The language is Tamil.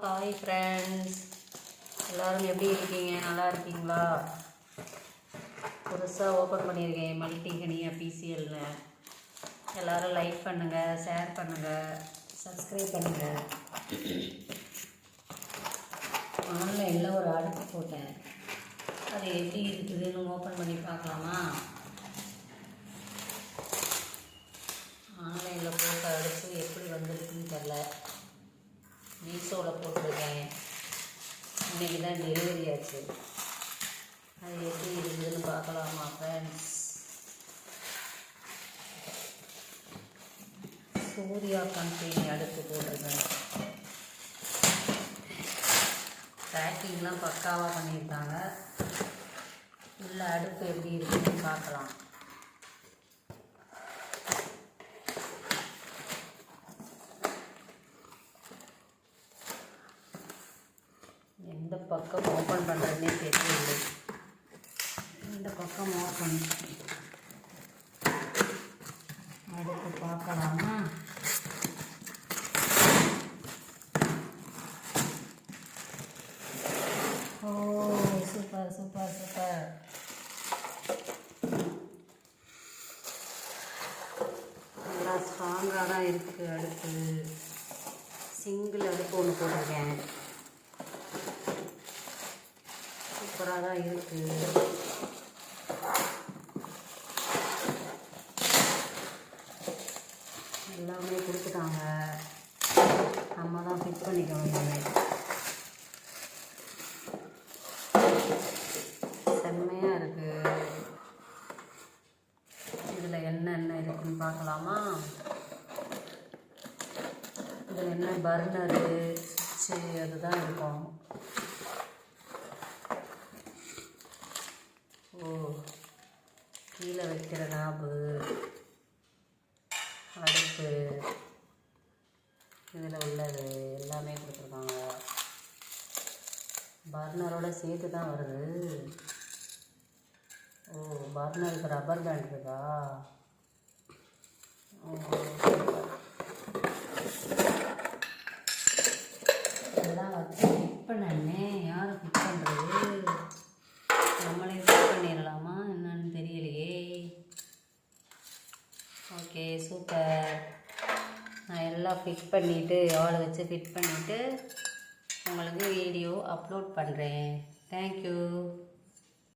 ஹாய் ஃப்ரெண்ட்ஸ், எல்லோரும் எப்படி இருக்கீங்க? நல்லா இருக்கீங்களா? புதுசாக ஓப்பன் பண்ணியிருக்கேன் மல்டிகனியா பிசிஎல்னு. எல்லோரும் லைக் பண்ணுங்கள், ஷேர் பண்ணுங்கள், சப்ஸ்கிரைப் பண்ணுங்கள். ஆன்லைனில் ஒரு அடுப்பு போட்டேன், அது எப்படி இருக்குதுன்னு ஓப்பன் பண்ணி பார்க்கலாமா? ஆன்லைனில் போட்ட அடுப்பு எப்படி வந்திருக்குன்னு தெரில. மீஷோவில் போட்டிருக்கேன், இன்றைக்கி தான் டெலிவரி ஆச்சு. அது எப்படி இருக்குதுன்னு பார்க்கலாமா ஃப்ரெண்ட்ஸ்? சூர்யா கம்பெனி அடுப்பு போட்டிருக்கேன். பேக்கிங்லாம் பக்காவாக பண்ணியிருக்காங்க. உள்ள அடுப்பு எப்படி இருக்குதுன்னு பார்க்கலாம். எந்த பக்கம் ஓப்பன் பண்ணுறதுனே தெரியல. இந்த பக்கம் ஓப்பன் அடுப்பு பார்க்கலாமா? ஓ, சூப்பர் சூப்பர் சூப்பர். நல்லா ஸ்ட்ராங்காக தான் இருக்குது அடுப்பு. சிங்கிள் அடுப்பு ஒன்று போட்டிருக்கேன், சூப்பராக தான் இருக்குது. எல்லாமே கொடுத்துட்டாங்க, நம்ம தான் ஃபிட் பண்ணிக்க வேண்டியது. செம்மையாக இருக்குது. இதில் என்னென்ன இருக்குன்னு பார்க்கலாமா? இதில் என்ன பர்னரு, சுவிட்சு அதுதான் இருக்கும். ஓ, கீழே வைக்கிற நாபு, அடுப்பு, இதில் உள்ளது எல்லாமே கொடுத்துருக்காங்க. பர்னரோட சேர்த்து தான் வருது. ஓ, பர்னருக்கு ரப்பர் பேண்ட் இருக்கா? இதெல்லாம் வச்சு ஃபிட் பண்ணே. யார் ஃபிட் பண்ணுறது? நம்மளே ஃபிட் பண்ணிடலாமா என்னன்னு தெரியலையே. Okay, super. நான் எல்லாம் ஃபிட் பண்ணிவிட்டு, ஆள் வச்சு ஃபிட் பண்ணிவிட்டு உங்களுக்கு வீடியோ அப்லோட் பண்ணுறேன். தேங்க்யூ.